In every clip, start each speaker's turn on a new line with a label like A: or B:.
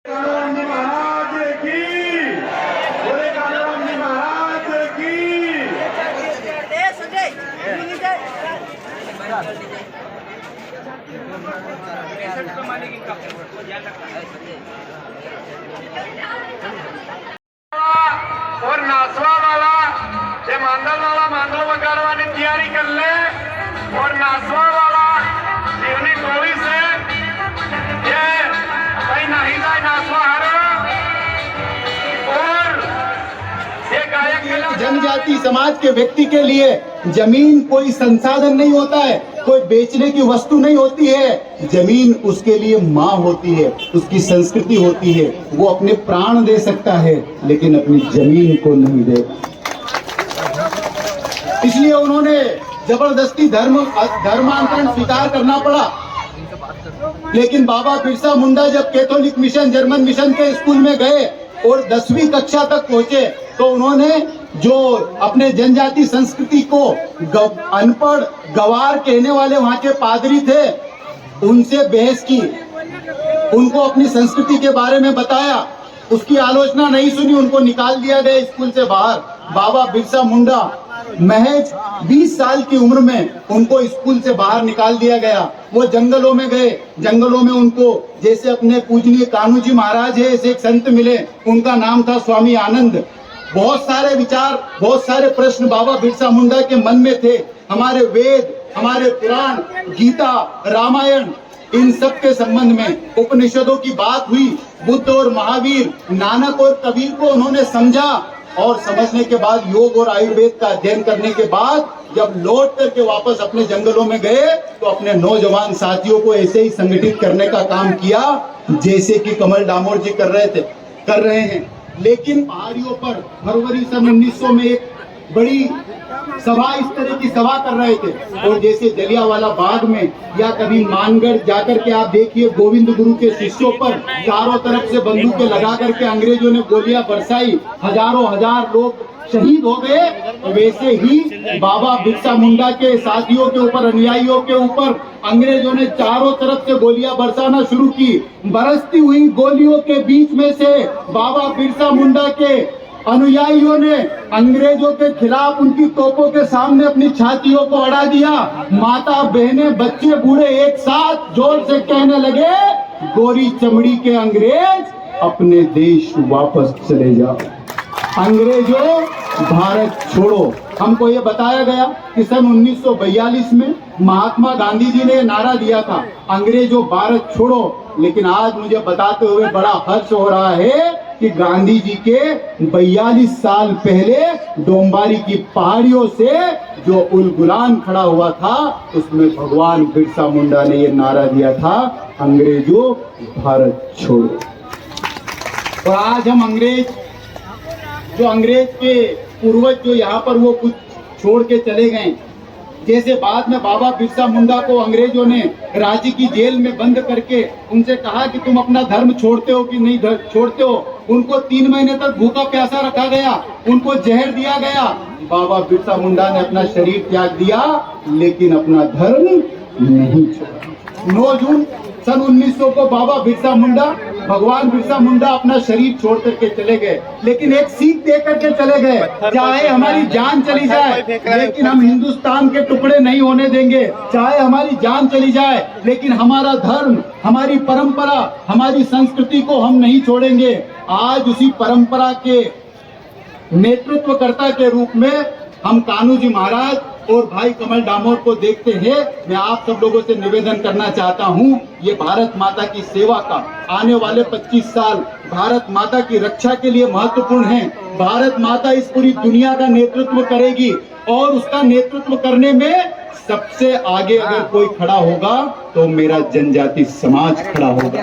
A: कालूराम जी महाराज की, बोले कालूराम जी महाराज की। और नासवा वाला ये मांडल वाला मांडल वगाड़वानी तैयारी कर ले और नासवा वाला जीवनी टोली से ये कहीं नहीं जाए नासवा हरो और ये गायक
B: जनजाति समाज के व्यक्ति के लिए जमीन कोई संसाधन नहीं होता है, कोई बेचने की वस्तु नहीं होती है। जमीन उसके लिए माँ होती है, उसकी संस्कृति होती है। वो अपने प्राण दे सकता है लेकिन अपनी जमीन को नहीं दे। इसलिए उन्होंने जबरदस्ती धर्मांतरण स्वीकार करना पड़ा। लेकिन बाबा बिरसा मुंडा जब कैथोलिक मिशन जर्मन मिशन के स्कूल में गए और 10वीं कक्षा तक पहुंचे तो उन्होंने जो अपने जनजाति संस्कृति को अनपढ़ गवार कहने वाले वहां के पादरी थे उनसे बहस की, उनको अपनी संस्कृति के बारे में बताया। उसकी आलोचना नहीं सुनी, उनको निकाल दिया गया स्कूल से बाहर। बाबा बिरसा मुंडा महज 20 साल की उम्र में उनको स्कूल से बाहर निकाल दिया गया। वो जंगलों में गए, जंगलों में उनको जैसे अपने पूजनीय कान्हू जी महाराज है ऐसे एक संत मिले, उनका नाम था स्वामी आनंद। बहुत सारे विचार, बहुत सारे प्रश्न बाबा बिरसा मुंडा के मन में थे। हमारे वेद, हमारे पुराण, गीता, रामायण, इन सब के संबंध में उपनिषदों की बात हुई। बुद्ध और महावीर, नानक और कबीर को उन्होंने समझा और समझने के बाद योग और आयुर्वेद का अध्ययन करने के बाद जब लौट करके वापस अपने जंगलों में गए तो अपने नौजवान साथियों को ऐसे ही संगठित करने का काम किया जैसे कि कमल डामोर जी कर रहे हैं। लेकिन पहाड़ियों पर फरवरी सन 1900 में एक बड़ी सभा, इस तरह की सभा कर रहे थे और जैसे जलियांवाला बाग में या कभी मानगढ़ जाकर के आप देखिए गोविंद गुरु के शिष्यों पर चारों तरफ से बंदूकें लगा करके अंग्रेजों ने गोलियां बरसाई, हजारों हजार लोग शहीद हो गए। वैसे ही बाबा बिरसा मुंडा के साथियों के ऊपर, अनुयायियों के ऊपर अंग्रेजों ने चारों तरफ से गोलियां बरसाना शुरू की। बरसती हुई गोलियों के बीच में से बाबा बिरसा मुंडा के अनुयायियों ने अंग्रेजों के खिलाफ उनकी तोपों के सामने अपनी छातियों को अड़ा दिया। माता, बहनें, बच्चे, बूढ़े एक साथ जोर से कहने लगे, गोरी चमड़ी के अंग्रेज अपने देश वापस चले जाओ, अंग्रेजों भारत छोड़ो। हमको ये बताया गया कि सन 1942 में महात्मा गांधी जी ने नारा दिया था, अंग्रेजों भारत छोड़ो। लेकिन आज मुझे बताते हुए बड़ा हर्ष हो रहा है कि गांधी जी के 42 साल पहले डोंबारी की पहाड़ियों से जो उल गुलान खड़ा हुआ था उसमें भगवान बिरसा मुंडा ने ये नारा दिया था, अंग्रेजों भारत छोड़ो। और आज हम अंग्रेज के पूर्वज जो यहाँ पर वो कुछ छोड़ के चले गए, जैसे बाद में बाबा बिरसा मुंडा को अंग्रेजों ने रांची की जेल में बंद करके उनसे कहा कि तुम अपना धर्म छोड़ते हो कि नहीं छोड़ते हो। उनको 3 महीने तक भूखा प्यासा रखा गया, उनको जहर दिया गया। बाबा बिरसा मुंडा ने अपना शरीर त्याग दिया लेकिन अपना धर्म नहीं छोड़ा। 9 जून सन 1900 को बाबा बिरसा मुंडा, भगवान बिरसा मुंडा अपना शरीर छोड़ करके चले गए, लेकिन एक सीख दे करके चले गए, चाहे हमारी जान चली जाए लेकिन हम हिंदुस्तान के टुकड़े नहीं होने देंगे। चाहे हमारी जान चली जाए लेकिन हमारा धर्म, हमारी परंपरा, हमारी संस्कृति को हम नहीं छोड़ेंगे। आज उसी परंपरा के नेतृत्वकर्ता के रूप में हम कान्हू जी महाराज और भाई कमल डामोर को देखते हैं। मैं आप सब लोगों से निवेदन करना चाहता हूं, ये भारत माता की सेवा का आने वाले 25 साल भारत माता की रक्षा के लिए महत्वपूर्ण है। भारत माता इस पूरी दुनिया का नेतृत्व करेगी और उसका नेतृत्व करने में सबसे आगे अगर कोई खड़ा होगा तो मेरा जनजाति समाज खड़ा होगा।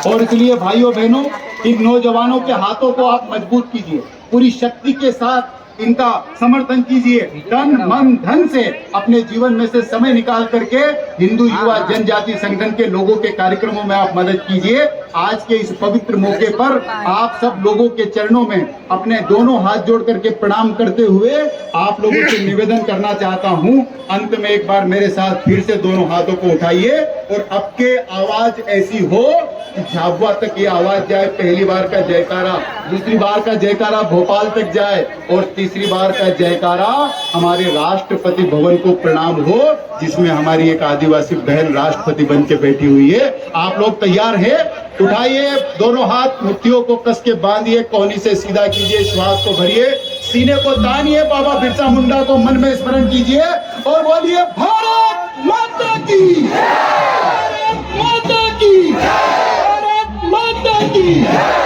B: और इसलिए भाइयों बहनों, इन नौजवानों के हाथों को आप मजबूत कीजिए, पूरी शक्ति के साथ इनका समर्थन कीजिए, तन मन धन से अपने जीवन में से समय निकाल करके हिंदू युवा जनजाति संगठन के लोगों के कार्यक्रमों में आप मदद कीजिए। आज के इस पवित्र मौके पर आप सब लोगों के चरणों में अपने दोनों हाथ जोड़ करके प्रणाम करते हुए आप लोगों से निवेदन करना चाहता हूं, अंत में एक बार मेरे साथ फिर से दोनों हाथों को उठाइए और अब के आवाज ऐसी हो झाबुआ तक ये आवाज जाए, पहली बार का जयकारा, दूसरी बार का जयकारा भोपाल तक जाए और तीसरी बार का जयकारा हमारे राष्ट्रपति भवन को प्रणाम हो, जिसमें हमारी एक आदिवासी बहन राष्ट्रपति बन के बैठी हुई है। आप लोग तैयार हैं? उठाइए दोनों हाथ, मुट्ठियों को कस के बांधिए, कोहनी से सीधा कीजिए, श्वास को भरिए, सीने को तानिए, बाबा बिरसा मुंडा को मन में स्मरण कीजिए और बोलिए भारत माता की, भारत माता की, भारत माता की।